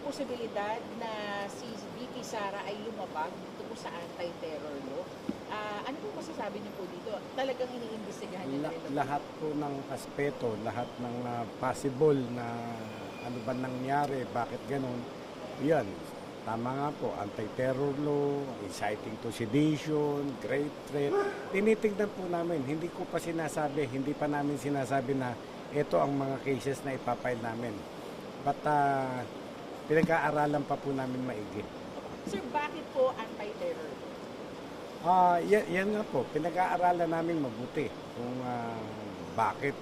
posibilidad na si VP Sara ay lumabag dito po sa anti-terror law. Ano po masasabi niyo po dito? Talagang iniimbestigahan niyo na rin ba? Lahat po ng aspeto, lahat ng possible na ano ba nangyari, bakit ganun, yan. Tama nga po, anti-terror law, inciting to sedition, great threat. Tinitignan po namin, hindi pa namin sinasabi na ito ang mga cases na ipapile namin. But pinag-aaralan pa po namin maigi. Sir, bakit po anti-terror? Yan nga po, pinag-aaralan namin mabuti kung bakit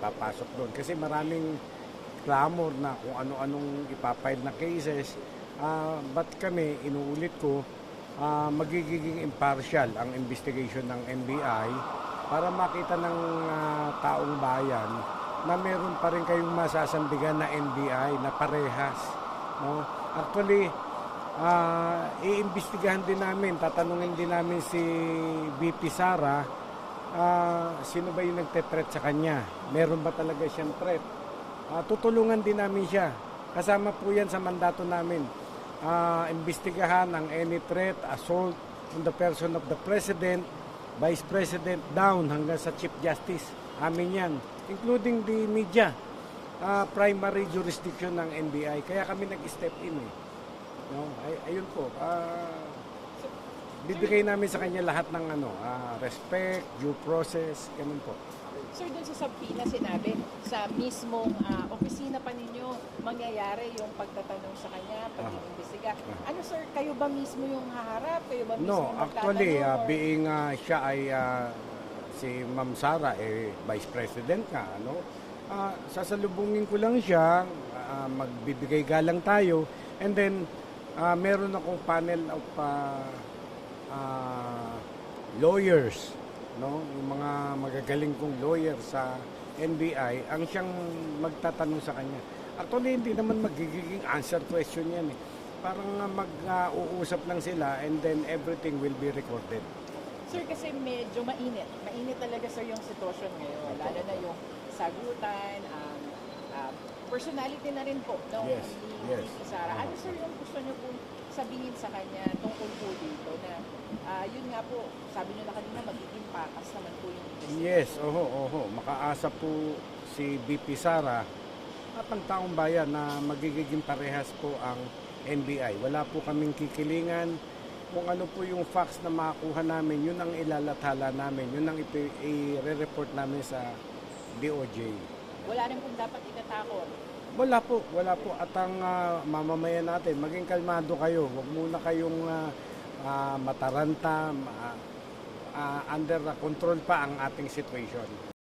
papasok doon. Kasi maraming clamor na kung ano-anong ipapile na cases. But kami, inuulit ko, magiging impartial ang investigation ng NBI para makita ng taong bayan na meron pa rin kayong masasandigan na NBI na parehas. No? Actually, iimbestigahan din namin, tatanungin din namin si VP Sara, sino ba yung nagte-threat sa kanya? Meron ba talaga siyang threat? Tutulungan din namin siya. Kasama po yan sa mandato namin. Imbestigahan ang any threat, assault on the person of the President, Vice President, down hanggang sa Chief Justice. Amin yan. Including the media. Primary jurisdiction ng NBI. Kaya kami nag-step in eh. No? Ayun po. Bibigay namin sa kanya lahat ng respect, due process, ganun po. Sir, doon sa subpoena sinabi, sa mismong opisina pa ninyo, mangyayari yung pagtatanong sa kanya, pag-iimbestiga. Ano sir, kayo ba mismo yung haharap? Kayo ba mismo No, actually, being siya ay si Ma'am Sara, Vice President nga, sasalubungin ko lang siya, magbibigay galang tayo, and then meron akong panel of lawyers, yung mga magagaling kong lawyer sa NBI, ang siyang magtatanong sa kanya. Actually, hindi naman magiging answer question yan eh. Parang mag-uusap lang sila and then everything will be recorded. Sir, kasi medyo mainit. Mainit talaga sir yung sitwasyon ngayon. Lalo na yung sagutan, personality na rin po ni VP Sara. Ano sir yung gusto niyo pong sabihin sa kanya tungkol po dito na yun nga po, sabi niyo na kanina magiging patas naman po yung investigation. Yes, makaasa po si VP Sara at ang taong bayan na magiging parehas po ang NBI. Wala po kaming kikilingan. Kung ano po yung facts na makakuha namin, yun ang ilalathala namin, yun ang i-report namin sa DOJ. Wala rin pong dapat itatakot. Wala po. At ang mamamayan natin, maging kalmado kayo. Huwag muna kayong mataranta, under control pa ang ating situation.